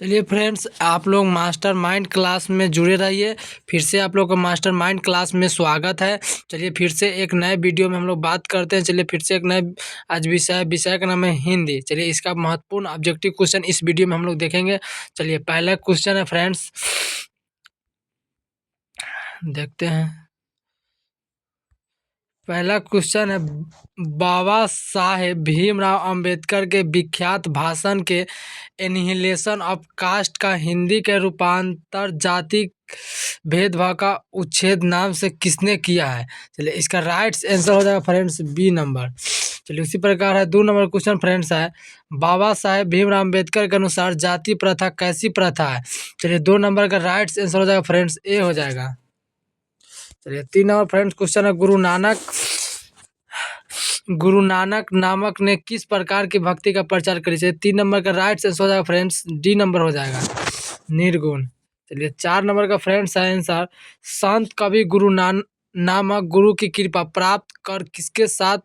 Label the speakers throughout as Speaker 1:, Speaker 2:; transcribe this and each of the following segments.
Speaker 1: चलिए फ्रेंड्स, आप लोग मास्टर माइंड क्लास में जुड़े रहिए। फिर से आप लोग का मास्टर माइंड क्लास में स्वागत है। चलिए फिर से एक नए वीडियो में हम लोग बात करते हैं। चलिए फिर से एक नए आज विषय का नाम है हिंदी। चलिए इसका महत्वपूर्ण ऑब्जेक्टिव क्वेश्चन इस वीडियो में हम लोग देखेंगे। चलिए पहला क्वेश्चन है फ्रेंड्स, देखते हैं। पहला क्वेश्चन है, बाबा साहेब भीमराव अंबेडकर के विख्यात भाषण के एनिहिलेशन ऑफ कास्ट का हिंदी के रूपांतर जाति भेदभाव का उच्छेद नाम से किसने किया है? चलिए इसका राइट आंसर हो जाएगा फ्रेंड्स बी नंबर। चलिए उसी प्रकार है 2 नंबर क्वेश्चन फ्रेंड्स है, बाबा साहेब भीमराव अंबेडकर के अनुसार जाति प्रथा कैसी प्रथा है? चलिए 2 नंबर का राइट आंसर हो जाएगा फ्रेंड्स ए हो जाएगा। चलिए 3 नंबर फ्रेंड्स क्वेश्चन है, गुरु नानक नामक ने किस प्रकार की भक्ति का प्रचार करी? चलिए 3 नंबर का राइट आंसर हो जाएगा फ्रेंड्स डी नंबर हो जाएगा, निर्गुण। चलिए 4 नंबर का फ्रेंड्स है आंसर, संत कवि नामक गुरु की कृपा प्राप्त कर किसके साथ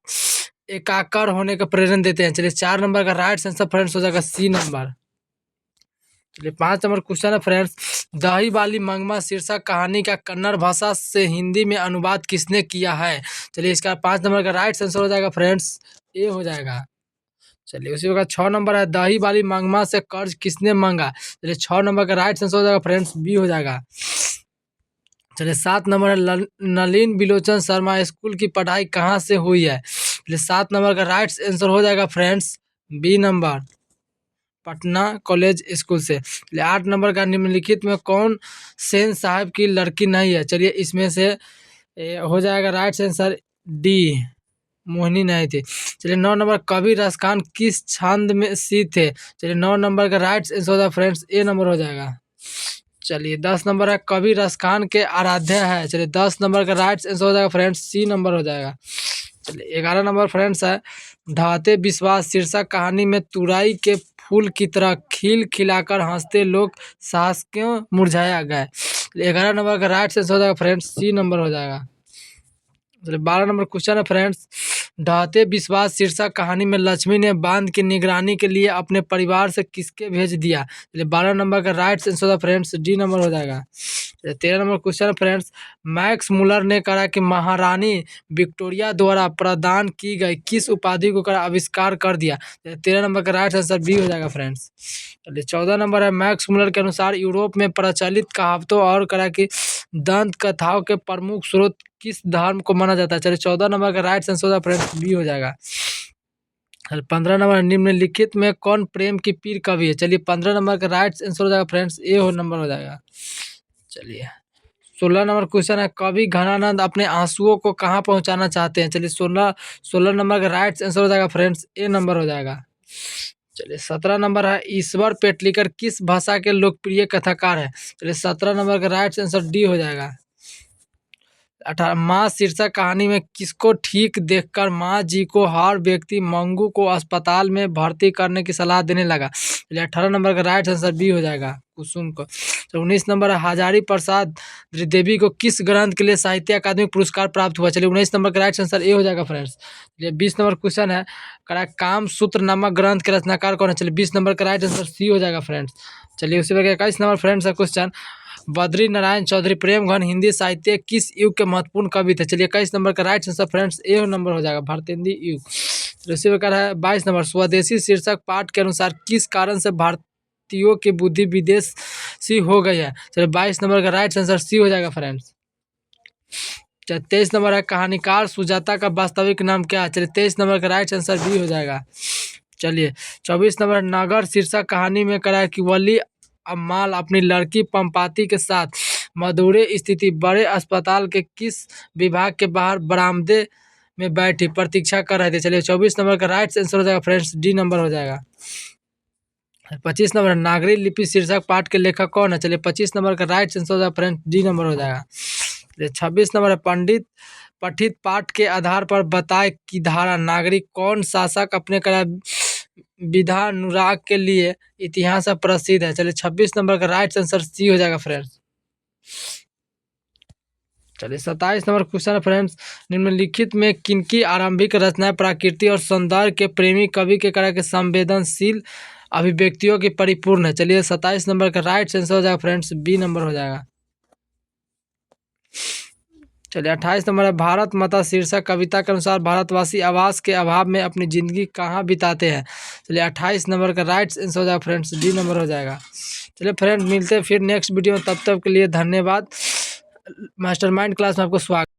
Speaker 1: एकाकार होने का प्रेरणा देते हैं? चलिए 4 नंबर का राइट आंसर फ्रेंड्स हो जाएगा सी नंबर। चलिए 5 नंबर क्वेश्चन है फ्रेंड्स, दही वाली मंगमा शीर्षक कहानी का कन्नड़ भाषा से हिंदी में अनुवाद किसने किया है? चलिए इसका 5 नंबर का राइट आंसर हो जाएगा फ्रेंड्स ए हो जाएगा। चलिए उसी प्रकार 6 नंबर है, दही वाली मंगमा से कर्ज किसने मांगा? चलिए 6 नंबर का राइट आंसर हो जाएगा फ्रेंड्स बी हो जाएगा। चलिए 7 नंबर है, नलिन बिलोचन शर्मा स्कूल की पढ़ाई कहाँ से हुई है? चलिए 7 नंबर का राइट आंसर हो जाएगा friends B number, Patna college school से। 8 नंबर का, निम्नलिखित में कौन सेन साहब की लड़की नहीं है? चलिए इसमें से हो जाएगा राइट आंसर डी, मोहिनी नहीं थी। चलिए 9 नंबर, कवि रसखान किस छंद में सी थे? चलिए 9 नंबर का राइट आंसर हो जाएगा फ्रेंड्स ए नंबर हो जाएगा। चलिए 10 नंबर है, कवि रसखान के आराध्य है? चलिए 10 नंबर का राइट आंसर हो जाएगा फ्रेंड्स सी नंबर हो जाएगा। चलिए 11 नंबर फ्रेंड्स है, ढाते विश्वास शीर्षक कहानी में तुराई के फूल की तरह खिल खिलाकर हंसते लोग साहस क्यों मुरझाया गया? 11 नंबर का राइट आंसर हो जाएगा फ्रेंड्स सी नंबर हो जाएगा। चलिए 12 नंबर क्वेश्चन है फ्रेंड्स, ढाते विश्वास शीर्षक कहानी में लक्ष्मी ने बांध की निगरानी के लिए अपने परिवार से किसके भेज दिया? चलिए 12 नंबर का राइट आंसर होगा फ्रेंड्स डी नंबर हो जाएगा। 13 नंबर क्वेश्चन है फ्रेंड्स, मैक्स मुलर ने कहा कि महारानी विक्टोरिया द्वारा प्रदान की गई किस उपाधि को कर आविष्कार कर दिया? 13 नंबर का राइट आंसर बी हो जाएगा फ्रेंड्स। चलिए 14 नंबर है, मैक्स मुलर के अनुसार यूरोप में प्रचलित कहावतों और करा की दंत कथाओं के प्रमुख स्रोत किस धर्म को माना जाता है? चलिए 14 नंबर का राइट आंसर होगा फ्रेंड्स बी हो जाएगा। 15 नंबर, निम्नलिखित में कौन प्रेम की पीर कवि है? चलिए 15 नंबर का राइट आंसर हो जाएगा फ्रेंड्स ए हो नंबर हो जाएगा। चलिए 16 नंबर क्वेश्चन है, कवि घनानंद अपने आंसुओं को कहाँ पहुँचाना चाहते हैं? चलिए 16 नंबर का राइट आंसर हो जाएगा फ्रेंड्स ए नंबर हो जाएगा। चलिए 17 नंबर है, ईश्वर पेटलिकर किस भाषा के लोकप्रिय कथाकार है? चलिए 17 नंबर का राइट आंसर डी हो जाएगा। 18, माँ शीर्षक कहानी में किसको ठीक देखकर माँ जी को हर व्यक्ति मंगू को अस्पताल में भर्ती करने की सलाह देने लगा? चलिए 18 नंबर का राइट आंसर बी हो जाएगा, कुसुम को। तो 19 नंबर है, हजारी प्रसाद त्रिदेवी को किस ग्रंथ के लिए साहित्य अकादमी पुरस्कार प्राप्त हुआ? चलिए 19 नंबर का राइट आंसर ए हो जाएगा फ्रेंड्स। चलिए 20 नंबर क्वेश्चन है, काम सूत्र नामक ग्रंथ के रचनाकार कौन है? चलिए 20 नंबर का राइट आंसर सी हो जाएगा फ्रेंड्स। चलिए उसी प्रकार 21 नंबर फ्रेंड्स है क्वेश्चन, बद्री नारायण चौधरी प्रेम घन हिंदी साहित्य किस युग के महत्वपूर्ण कवि थे? चलिए 21 नंबर का राइट आंसर फ्रेंड्स ए नंबर हो जाएगा, भारतेंदु युग। इसी प्रकार है 22 नंबर, स्वदेशी शीर्षक पाठ के अनुसार किस कारण से भारतीयों की बुद्धि विदेशी हो गई है? चलिए 22 नंबर का राइट आंसर सी हो जाएगा फ्रेंड्स। 23 नंबर है, कहानीकार सुजाता का वास्तविक नाम क्या है? चलिए 23 नंबर का राइट आंसर बी हो जाएगा। चलिए 24 नंबर, नगर शीर्षक कहानी में करा कि वली अम्माल अपनी लड़की पंपाती के साथ मदुरै स्थित बड़े अस्पताल के किस विभाग के बाहर बरामदे में बैठी प्रतीक्षा कर रहे थे? चलिए 24 नंबर का राइट आंसर हो जाएगा फ्रेंड्स डी नंबर हो जाएगा। 25 नंबर, नागरी लिपि शीर्षक पाठ के लेखक कौन है? चलिए 25 नंबर का राइट आंसर हो जाएगा फ्रेंड्स डी नंबर हो जाएगा। 26 नंबर है, पंडित पठित पाठ के आधार पर बताए कि धारा नागरिक कौन शासक अपने कला विधानुराग के लिए इतिहास प्रसिद्ध है? चलिए 26 नंबर का राइट आंसर सी हो जाएगा फ्रेंड्स। चलिए 27 नंबर क्वेश्चन है फ्रेंड्स, निम्नलिखित में किनकी आरंभिक रचनाएं प्रकृति और सौंदर्य के प्रेमी कवि के कला के संवेदनशील अभिव्यक्तियों की परिपूर्ण है। चलिए 27 नंबर का राइट आंसर हो जाएगा फ्रेंड्स, बी नंबर हो जाएगा। चलिए 28 नंबर है, भारत माता शीर्षक कविता के अनुसार भारतवासी आवास के अभाव में अपनी जिंदगी कहाँ बिताते हैं। चलिए 28 नंबर का राइट आंसर हो जाएगा फ्रेंड्स, डी नंबर हो जाएगा। चलिए फ्रेंड्स मिलते हैं फिर नेक्स्ट वीडियो में, तब तक के लिए धन्यवाद। मास्टरमाइंड क्लास में आपको स्वागत।